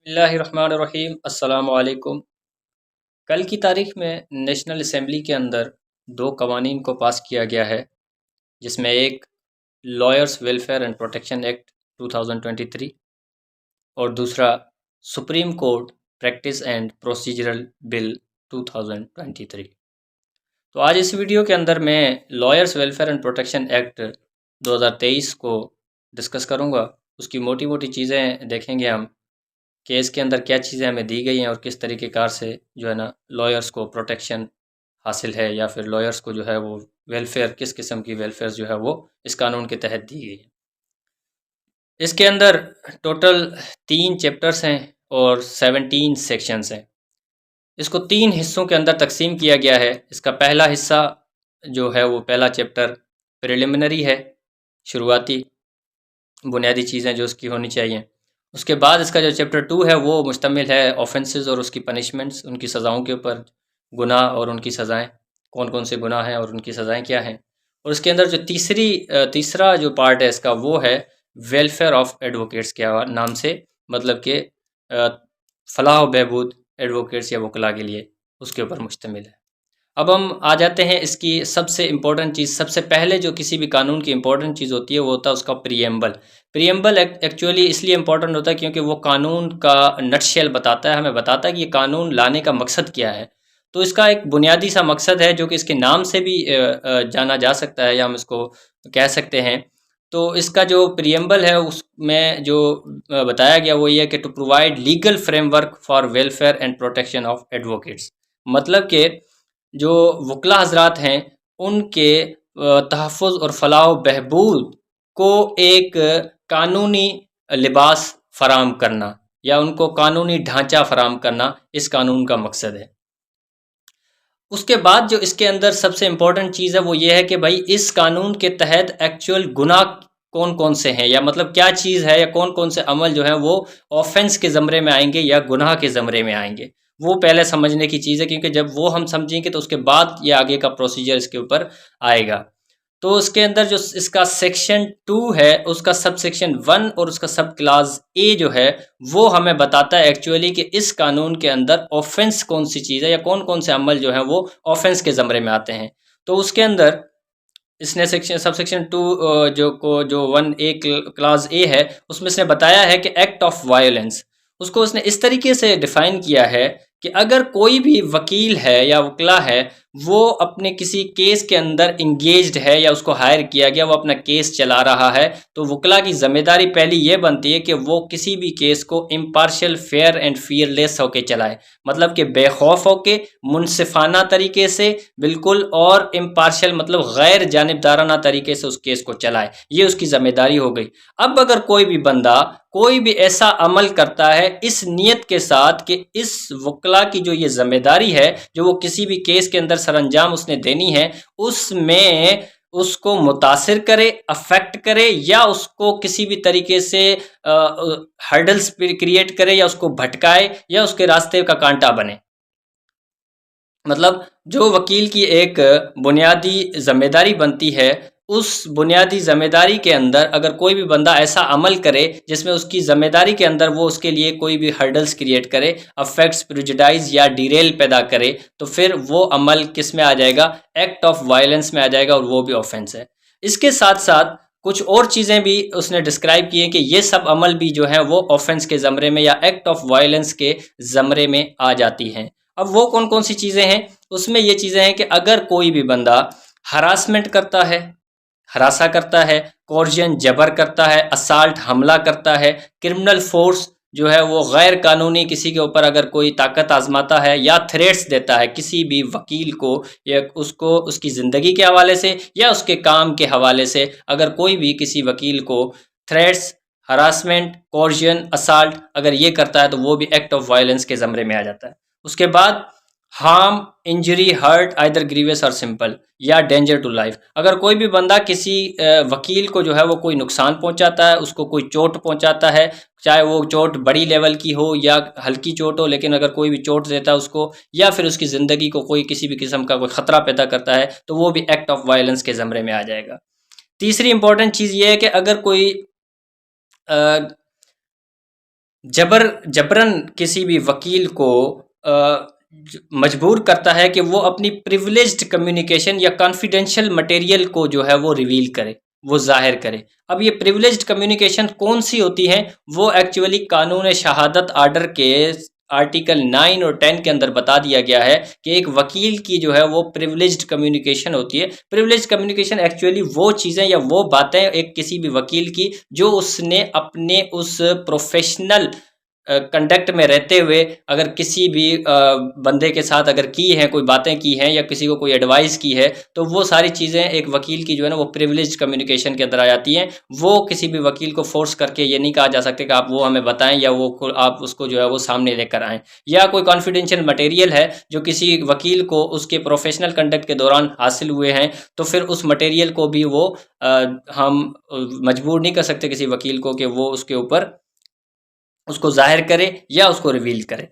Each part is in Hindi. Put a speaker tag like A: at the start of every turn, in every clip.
A: बिस्मिल्लाहिर्रहमानिर्रहीम अस्सलामु अलैकुम। कल की तारीख में नेशनल असम्बली के अंदर दो कवानीन को पास किया गया है, जिसमें एक lawyers welfare and protection act 2023 और दूसरा supreme court practice and procedural bill 2023। तो आज इस वीडियो के अंदर मैं lawyers welfare and protection act 2023 को डिस्कस करूँगा। उसकी मोटी मोटी चीज़ें देखेंगे हम कि इसके अंदर क्या चीज़ें हमें दी गई हैं और किस तरीके कार से जो है ना लॉयर्स को प्रोटेक्शन हासिल है, या फिर लॉयर्स को जो है वो वेलफेयर, किस किस्म की वेलफेयर जो है वो इस कानून के तहत दी गई है। इसके अंदर टोटल 3 चैप्टर्स हैं और 17 सेक्शंस हैं। इसको 3 हिस्सों के अंदर तकसीम किया गया है। इसका पहला हिस्सा जो है वो पहला चैप्टर प्रिलिमिनरी है, शुरुआती बुनियादी चीज़ें जो उसकी होनी चाहिए। उसके बाद इसका जो चैप्टर 2 है वो मुश्तमिल है ऑफेंसेस और उसकी पनिशमेंट्स, उनकी सज़ाओं के ऊपर, गुनाह और उनकी सज़ाएं, कौन कौन से गुनाह हैं और उनकी सज़ाएं क्या हैं। और उसके अंदर जो तीसरा जो पार्ट है इसका वो है वेलफेयर ऑफ एडवोकेट्स के नाम से, मतलब कि फलाह व बहबूद एडवोकेट्स या वकला के लिए उसके ऊपर मुश्तमिल है। अब हम आ जाते हैं इसकी सबसे इम्पोर्टेंट चीज़। सबसे पहले जो किसी भी कानून की इम्पोर्टेंट चीज़ होती है वो होता है उसका प्रीएम्बल। प्रीएम्बल एक्चुअली इसलिए इम्पोर्टेंट होता है क्योंकि वो कानून का नटशेल बताता है, हमें बताता है कि ये कानून लाने का मकसद क्या है। तो इसका एक बुनियादी सा मकसद है जो कि इसके नाम से भी जाना जा सकता है, या हम इसको कह सकते हैं। तो इसका जो प्रीएम्बल है उसमें जो बताया गया वो ये है कि to provide legal framework for welfare and protection of advocates. मतलब कि जो वकला हजरात हैं उनके तहफ़्फ़ुज़ और फलाह व बहबूद को एक कानूनी लिबास फ़राहम करना या उनको कानूनी ढांचा फ़राहम करना इस कानून का मकसद है। उसके बाद जो इसके अंदर सबसे इम्पोर्टेंट चीज़ है वो ये है कि भाई इस कानून के तहत एक्चुअल गुनाह कौन कौन से हैं, या मतलब क्या चीज़ है या कौन कौन से अमल जो है वो ऑफेंस के ज़मरे में आएंगे या गुनाह के ज़मरे में आएंगे। वो पहले समझने की चीज़ है, क्योंकि जब वो हम समझेंगे तो उसके बाद ये आगे का प्रोसीजर इसके ऊपर आएगा। तो उसके अंदर जो इसका सेक्शन 2 है उसका सब सेक्शन 1 और उसका सब क्लास ए जो है वो हमें बताता है एक्चुअली कि इस कानून के अंदर ऑफेंस कौन सी चीज़ है या कौन कौन से अमल जो है वो ऑफेंस के ज़मरे में आते हैं। तो उसके अंदर इसने सब सेक्शन 2 जो 1 ए क्लास ए है उसमें इसने बताया है कि एक्ट ऑफ वायलेंस, उसको उसने इस तरीके से डिफ़ाइन किया है कि अगर कोई भी वकील है या वकला है वो अपने किसी केस के अंदर इंगेज्ड है या उसको हायर किया गया, वो अपना केस चला रहा है, तो वकला की ज़िम्मेदारी पहली ये बनती है कि वो किसी भी केस को इम्पार्शियल, फेयर एंड फियरलेस होके चलाए। मतलब कि बेखौफ होके, मुनसिफाना तरीके से बिल्कुल, और इम्पार्शियल मतलब गैर जानिबदाराना तरीके से उस केस को चलाए, ये उसकी ज़िम्मेदारी हो गई। अब अगर कोई भी बंदा कोई भी ऐसा अमल करता है इस नियत के साथ कि इस वकला की जो ये ज़िम्मेदारी है जो वो किसी भी केस के अंदर सरअंजाम उसने देनी है उसमें उसको मुतासिर करे, अफेक्ट करे, या उसको किसी भी तरीके से हर्डल्स क्रिएट करे या उसको भटकाए या उसके रास्ते का कांटा बने। मतलब जो वकील की एक बुनियादी ज़िम्मेदारी बनती है, उस बुनियादी ज़िम्मेदारी के अंदर अगर कोई भी बंदा ऐसा अमल करे जिसमें उसकी ज़िम्मेदारी के अंदर वो उसके लिए कोई भी हर्डल्स क्रिएट करे, अफेक्ट्स, प्रेजुडाइज या डिरेल पैदा करे, तो फिर वो अमल किस में आ जाएगा? एक्ट ऑफ वायलेंस में आ जाएगा, और वो भी ऑफेंस है। इसके साथ साथ कुछ और चीज़ें भी उसने डिस्क्राइब की हैं कि ये सब अमल भी जो है वो ऑफेंस के ज़मरे में या एक्ट ऑफ वायलेंस के ज़मरे में आ जाती हैं। अब वो कौन कौन सी चीज़ें हैं? उसमें ये चीज़ें हैं कि अगर कोई भी बंदा हरासमेंट करता है, हरासा करता है, कोर्जन जबर करता है, असाल्ट हमला करता है, क्रिमिनल फोर्स जो है वो गैर कानूनी किसी के ऊपर अगर कोई ताकत आजमाता है या थ्रेट्स देता है किसी भी वकील को या उसको उसकी ज़िंदगी के हवाले से या उसके काम के हवाले से, अगर कोई भी किसी वकील को थ्रेट्स, हरासमेंट, कोर्जन, असाल्ट अगर ये करता है तो वो भी एक्ट ऑफ वायलेंस के ज़मरे में आ जाता है। उसके बाद harm, injury, hurt either grievous और सिंपल या डेंजर टू लाइफ, अगर कोई भी बंदा किसी वकील को जो है वो कोई नुकसान पहुंचाता है, उसको कोई चोट पहुंचाता है, चाहे वो चोट बड़ी लेवल की हो या हल्की चोट हो, लेकिन अगर कोई भी चोट देता है उसको या फिर उसकी ज़िंदगी को कोई किसी भी किस्म का कोई ख़तरा पैदा करता है, तो वो भी एक्ट ऑफ वायलेंस के ज़मरे में आ जाएगा। तीसरी इंपॉर्टेंट चीज़ ये है कि अगर कोई जबरन किसी भी वकील को मजबूर करता है कि वो अपनी प्रिविलेज्ड कम्युनिकेशन या कॉन्फिडेंशियल मटेरियल को जो है वो रिवील करे, वो जाहिर करे। अब ये प्रिविलेज्ड कम्युनिकेशन कौन सी होती हैं, वो एक्चुअली कानून शहादत आर्डर के आर्टिकल 9 और 10 के अंदर बता दिया गया है कि एक वकील की जो है वो प्रिविलेज्ड कम्युनिकेशन होती है। प्रिविलेज्ड कम्युनिकेशन एक्चुअली वो चीज़ें या वो बातें एक किसी भी वकील की जो उसने अपने उस प्रोफेशनल कंडक्ट में रहते हुए अगर किसी भी बंदे के साथ अगर की हैं, कोई बातें की हैं या किसी को कोई एडवाइस की है, तो वो सारी चीज़ें एक वकील की जो है ना वो प्रिविलेज्ड कम्युनिकेशन के अंदर आ जाती हैं। वो किसी भी वकील को फोर्स करके ये नहीं कहा जा सकता कि आप वो हमें बताएं या वो आप उसको जो है वो सामने लेकर आएँ। या कोई कॉन्फिडेंशियल मटेरियल है जो किसी वकील को उसके प्रोफेशनल कंडक्ट के दौरान हासिल हुए हैं, तो फिर उस मटेरियल को भी वो हम मजबूर नहीं कर सकते किसी वकील को कि वो उसके ऊपर उसको ज़ाहिर करे या उसको रिवील करे।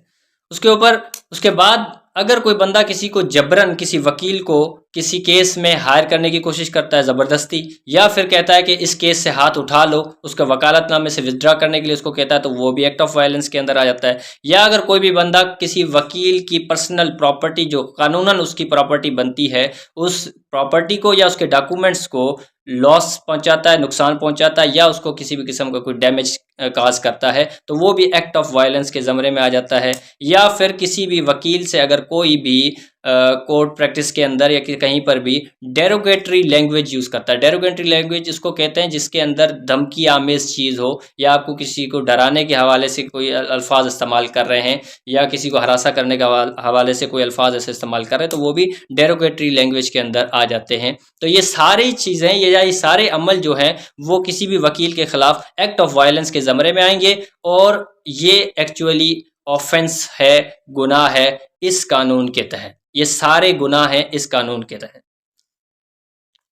A: उसके बाद अगर कोई बंदा किसी को जबरन किसी वकील को किसी केस में हायर करने की कोशिश करता है ज़बरदस्ती, या फिर कहता है कि इस केस से हाथ उठा लो, उसका वकालतनामे से विथड्रा करने के लिए उसको कहता है, तो वो भी एक्ट ऑफ वायलेंस के अंदर आ जाता है। या अगर कोई भी बंदा किसी वकील की पर्सनल प्रॉपर्टी जो कानूनन उसकी प्रॉपर्टी बनती है, उस प्रॉपर्टी को या उसके डॉक्यूमेंट्स को लॉस पहुंचाता है, नुकसान पहुंचाता है, या उसको किसी भी किस्म का कोई डैमेज काज करता है, तो वो भी एक्ट ऑफ वायलेंस के ज़मरे में आ जाता है। या फिर किसी भी वकील से अगर कोई भी कोर्ट प्रैक्टिस के अंदर या कहीं पर भी डेरोगेटरी लैंग्वेज यूज़ करता है। डेरोगेटरी लैंग्वेज इसको कहते हैं जिसके अंदर धमकी आमेज चीज़ हो, या आपको किसी को डराने के हवाले से कोई अल्फाज इस्तेमाल कर रहे हैं, या किसी को हरासा करने के हवाले से कोई अल्फाज ऐसे इस्तेमाल कर रहे हैं, तो वो भी डेरोगेटरी लैंग्वेज के अंदर आ जाते हैं। तो ये सारी चीज़ें ये सारे अमल जो हैं वो किसी भी वकील के ख़िलाफ़ एक्ट ऑफ वायलेंस के ज़मरे में आएंगे, और ये एक्चुअली ऑफेंस है, गुनाह है इस कानून के तहत। ये सारे गुनाह हैं इस कानून के तहत।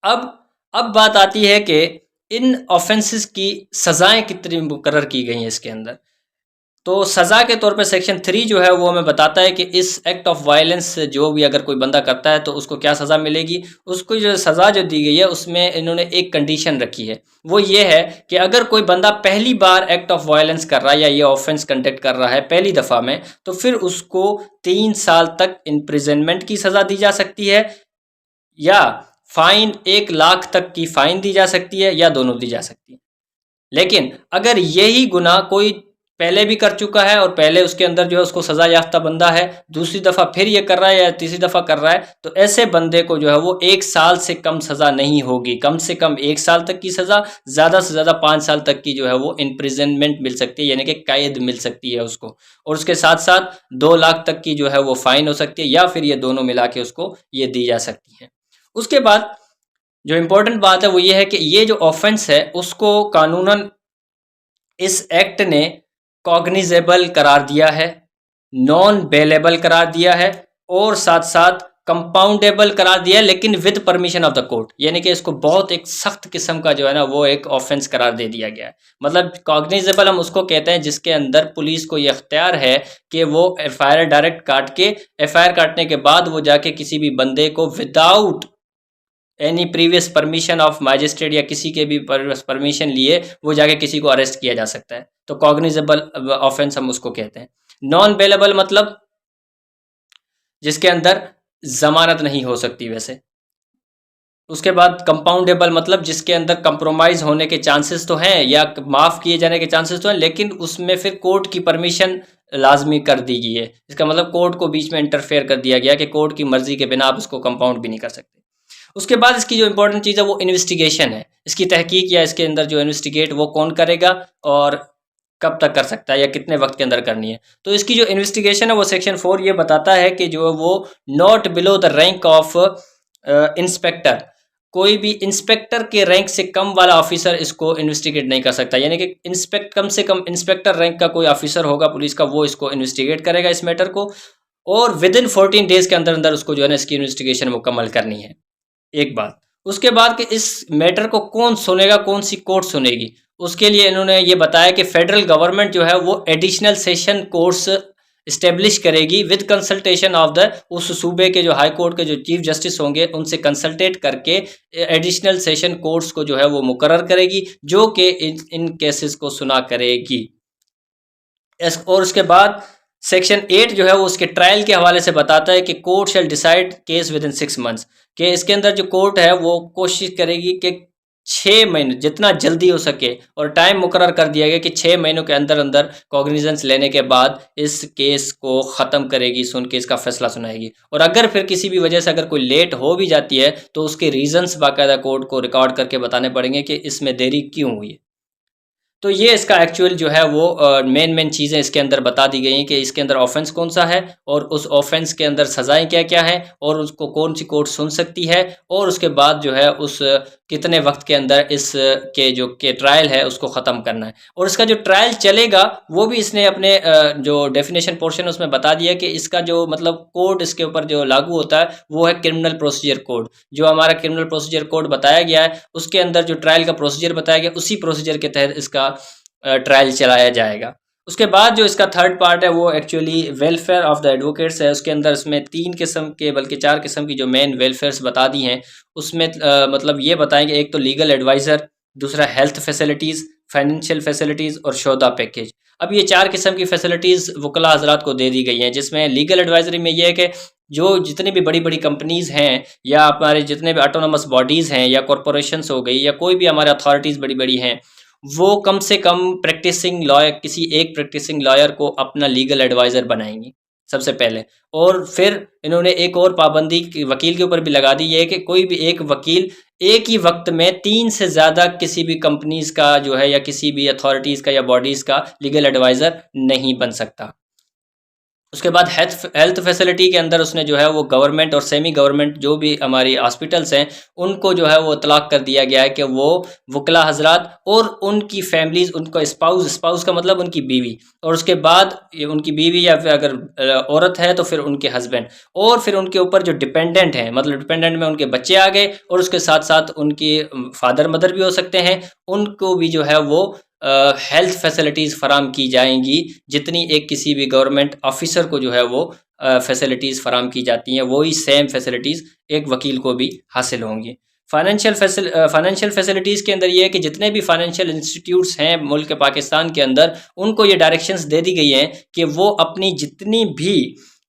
A: अब बात आती है कि इन ऑफेंसेस की सज़ाएं कितनी मुकर्रर की गई हैं इसके अंदर। तो सज़ा के तौर पे सेक्शन 3 जो है वो हमें बताता है कि इस एक्ट ऑफ वायलेंस जो भी अगर कोई बंदा करता है तो उसको क्या सज़ा मिलेगी। उसको जो सज़ा जो दी गई है उसमें इन्होंने एक कंडीशन रखी है, वो ये है कि अगर कोई बंदा पहली बार एक्ट ऑफ वायलेंस कर रहा है या ये ऑफेंस कंडक्ट कर रहा है पहली दफ़ा में, तो फिर उसको 3 साल तक इम्प्रिजनमेंट की सज़ा दी जा सकती है, या फाइन 1 लाख तक की फ़ाइन दी जा सकती है, या दोनों दी जा सकती है। लेकिन अगर यही गुनाह कोई पहले भी कर चुका है और पहले उसके अंदर जो है उसको सज़ा याफ्ता बंदा है, दूसरी दफ़ा फिर ये कर रहा है या तीसरी दफ़ा कर रहा है, तो ऐसे बंदे को जो है वो 1 साल से कम सज़ा नहीं होगी। कम से कम 1 साल तक की सज़ा, ज़्यादा से ज़्यादा 5 साल तक की जो है वो इम्प्रिजनमेंट मिल सकती है, यानी कि कैद मिल सकती है उसको। और उसके साथ साथ 2 लाख तक की जो है वो फ़ाइन हो सकती है, या फिर ये दोनों मिला के उसको ये दी जा सकती है। उसके बाद जो इम्पोर्टेंट बात है वो ये है कि ये जो ऑफेंस है उसको कानूनन इस एक्ट ने कॉग्निजेबल करार दिया है, नॉन बेलेबल करार दिया है, और साथ साथ कंपाउंडेबल करार दिया है, लेकिन with permission of the court, यानी कि इसको बहुत एक सख्त किस्म का जो है ना वो एक ऑफेंस करार दे दिया गया है। मतलब कॉग्निजेबल हम उसको कहते हैं जिसके अंदर पुलिस को ये अख्तियार है कि वो एफआईआर डायरेक्ट काट के, एफआईआर काटने के बाद वो जाके किसी भी बंदे को without any previous permission of magistrate या किसी के भी परमिशन लिए वो जाके किसी को अरेस्ट किया जा सकता है। तो कॉग्निजेबल ऑफेंस हम उसको कहते हैं। नॉन बेलेबल मतलब जिसके अंदर जमानत नहीं हो सकती वैसे। उसके बाद कंपाउंडेबल मतलब जिसके अंदर कंप्रोमाइज़ होने के चांसेस तो हैं या माफ़ किए जाने के चांसेस तो हैं, लेकिन उसमें फिर कोर्ट की परमिशन लाजमी कर दी गई है। इसका मतलब कोर्ट को बीच में इंटरफेयर कर दिया गया कि कोर्ट की मर्जी के बिना आप उसको कंपाउंड भी नहीं कर सकते। उसके बाद इसकी जो इंपॉर्टेंट चीज़ है वो इन्वेस्टिगेशन है। इसकी तहकीक या इसके अंदर जो इन्वेस्टिगेट वो कौन करेगा और कब तक कर सकता है या कितने वक्त के अंदर करनी है। तो इसकी जो इन्वेस्टिगेशन है वो सेक्शन 4 ये बताता है कि जो वो not below the rank of inspector, कोई भी इंस्पेक्टर के रैंक से कम वाला ऑफिसर इसको इन्वेस्टिगेट नहीं कर सकता। यानी कि कम से कम इंस्पेक्टर रैंक का कोई ऑफिसर होगा पुलिस का, वो इसको इन्वेस्टिगेट करेगा इस मैटर को, और विद इन 14 डेज के अंदर अंदर उसको जो है ना इसकी इन्वेस्टिगेशन मुकम्मल करनी है। एक बात। उसके बाद कि इस मैटर को कौन सुनेगा, कौन सी कोर्ट सुनेगी, उसके लिए इन्होंने ये बताया कि फेडरल गवर्नमेंट जो है वो एडिशनल सेशन कोर्ट्स इस्टेब्लिश करेगी विद कंसल्टेशन ऑफ द, उस सूबे के जो हाई कोर्ट के जो चीफ जस्टिस होंगे उनसे कंसल्टेट करके एडिशनल सेशन कोर्ट्स को जो है वो मुकर्रर करेगी, जो कि इन केसेस को सुना करेगी। और उसके बाद सेक्शन 8 जो है वो उसके ट्रायल के हवाले से बताता है कि court shell decide case with in 6 months, कि इसके अंदर जो कोर्ट है वो कोशिश करेगी कि 6 महीने जितना जल्दी हो सके, और टाइम मुकर्रर कर दिया गया कि 6 महीनों के अंदर अंदर कॉग्निजेंस लेने के बाद इस केस को ख़त्म करेगी, सुन के इसका फैसला सुनाएगी। और अगर फिर किसी भी वजह से अगर कोई लेट हो भी जाती है तो उसके रीजंस बाकायदा कोर्ट को रिकॉर्ड करके बताने पड़ेंगे कि इसमें देरी क्यों हुई है। तो ये इसका एक्चुअल जो है वो मेन चीज़ें इसके अंदर बता दी गई हैं कि इसके अंदर ऑफेंस कौन सा है, और उस ऑफेंस के अंदर सज़ाएं क्या क्या हैं, और उसको कौन सी कोर्ट सुन सकती है, और उसके बाद जो है उस कितने वक्त के अंदर इस के जो के ट्रायल है उसको ख़त्म करना है। और इसका जो ट्रायल चलेगा वो भी इसने अपने जो डेफिनेशन पोर्शन उसमें बता दिया कि इसका जो मतलब कोड इसके ऊपर जो लागू होता है वो है क्रिमिनल प्रोसीजर कोड। जो हमारा क्रिमिनल प्रोसीजर कोड बताया गया है उसके अंदर जो ट्रायल का प्रोसीजर बताया गया उसी प्रोसीजर के तहत इसका ट्रायल चलाया जाएगा। उसके बाद जो इसका थर्ड पार्ट है वो actually welfare of the advocates है। उसके अंदर इसमें 3 किस्म के बल्कि 4 किस्म की जो मेन वेलफेयर्स बता दी हैं उसमें मतलब ये बताएंगे, एक तो लीगल एडवाइज़र, दूसरा हेल्थ फैसिलिटीज़, फाइनेंशियल फैसिलिटीज़ और शोधा पैकेज। अब ये 4 किस्म की फैसिलिटीज़ वकला हजरात को दे दी गई हैं, जिसमें लीगल एडवाइजरी में ये है कि जो जितनी भी बड़ी बड़ी कंपनीज़ हैं या हमारे जितने भी ऑटोनोमस बॉडीज़ हैं या कॉरपोरेशंस हो गई या कोई भी हमारे अथॉरिटीज़ बड़ी बड़ी हैं, वो कम से कम प्रैक्टिसिंग लॉयर किसी एक प्रैक्टिसिंग लॉयर को अपना लीगल एडवाइज़र बनाएंगी सबसे पहले। और फिर इन्होंने एक और पाबंदी वकील के ऊपर भी लगा दी है कि कोई भी एक वकील एक ही वक्त में 3 से ज़्यादा किसी भी कंपनीज़ का जो है या किसी भी अथॉरिटीज़ का या बॉडीज़ का लीगल एडवाइज़र नहीं बन सकता। उसके बाद हेल्थ फैसिलिटी के अंदर उसने जो है वो गवर्नमेंट और सेमी गवर्नमेंट जो भी हमारी हॉस्पिटल्स हैं उनको जो है वो इतलाक़ कर दिया गया है कि वो वकला हजरात और उनकी फैमिलीज़, उनका स्पाउस का मतलब उनकी बीवी, और उसके बाद ये उनकी बीवी या फिर अगर औरत है तो फिर उनके हस्बैंड, और फिर उनके ऊपर जो डिपेंडेंट हैं, मतलब डिपेंडेंट में उनके बच्चे आ गए और उसके साथ साथ उनकी फादर मदर भी हो सकते हैं, उनको भी जो है वो हेल्थ फैसिलिटीज़ फ़राम की जाएंगी जितनी एक किसी भी गवर्नमेंट ऑफिसर को जो है वो फैसिलिटीज़ फ़राम की जाती हैं, वही सेम फैसिलिटीज़ एक वकील को भी हासिल होंगी। फाइनेंशियल फैसिलिटीज़ के अंदर ये है कि जितने भी फाइनेंशियल इंस्टीट्यूट्स हैं मुल्क पाकिस्तान के अंदर उनको ये डायरेक्शंस दे दी गई हैं कि वो अपनी जितनी भी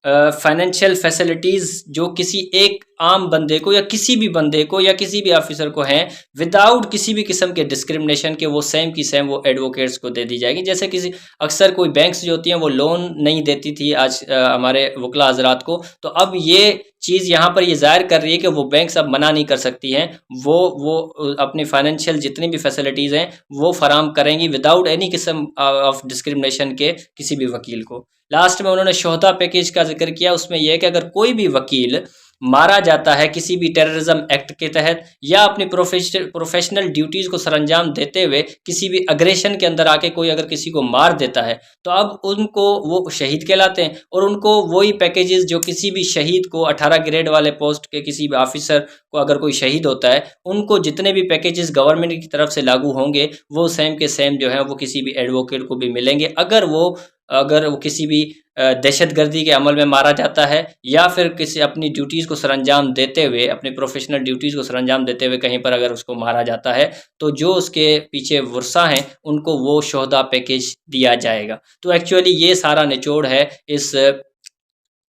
A: फाइनेंशियल फैसिलिटीज़ जो किसी एक आम बंदे को या किसी भी बंदे को या किसी भी ऑफिसर को हैं विदाउट किसी भी किस्म के डिस्क्रिमिनेशन के, वो सेम की सेम वो एडवोकेट्स को दे दी जाएगी। जैसे किसी अक्सर कोई बैंक्स जो होती हैं वो लोन नहीं देती थी आज हमारे वकला हजरात को, तो अब ये चीज़ यहाँ पर ये ज़ाहिर कर रही है कि वो बैंक्स अब मना नहीं कर सकती हैं, वो अपनी फाइनेंशियल जितनी भी फैसिलिटीज़ हैं वो फराम करेंगी विदाउट एनी किस्म ऑफ डिस्क्रिमिनेशन के किसी भी वकील को। लास्ट में उन्होंने शोहदा पैकेज का जिक्र किया, उसमें यह है कि अगर कोई भी वकील मारा जाता है किसी भी टेररिज्म एक्ट के तहत या अपनी प्रोफेशनल ड्यूटीज़ को सरअंजाम देते हुए किसी भी अग्रेशन के अंदर आके कोई अगर किसी को मार देता है तो अब उनको वो शहीद कहलाते हैं, और उनको वही पैकेजेस जो किसी भी शहीद को 18 ग्रेड वाले पोस्ट के किसी भी ऑफिसर को अगर कोई शहीद होता है उनको जितने भी पैकेजेस गवर्नमेंट की तरफ से लागू होंगे वो सेम के सेम जो है वो किसी भी एडवोकेट को भी मिलेंगे अगर वो किसी भी दहशतगर्दी के अमल में मारा जाता है या फिर किसी अपनी ड्यूटीज़ को सरअंजाम देते हुए, अपनी प्रोफेशनल ड्यूटीज़ को सरअंजाम देते हुए कहीं पर अगर उसको मारा जाता है तो जो उसके पीछे वर्सा हैं उनको वो शोहदा पैकेज दिया जाएगा। तो एक्चुअली ये सारा निचोड़ है इस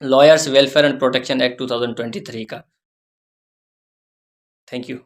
A: lawyers welfare and protection act 2023 का। Thank you.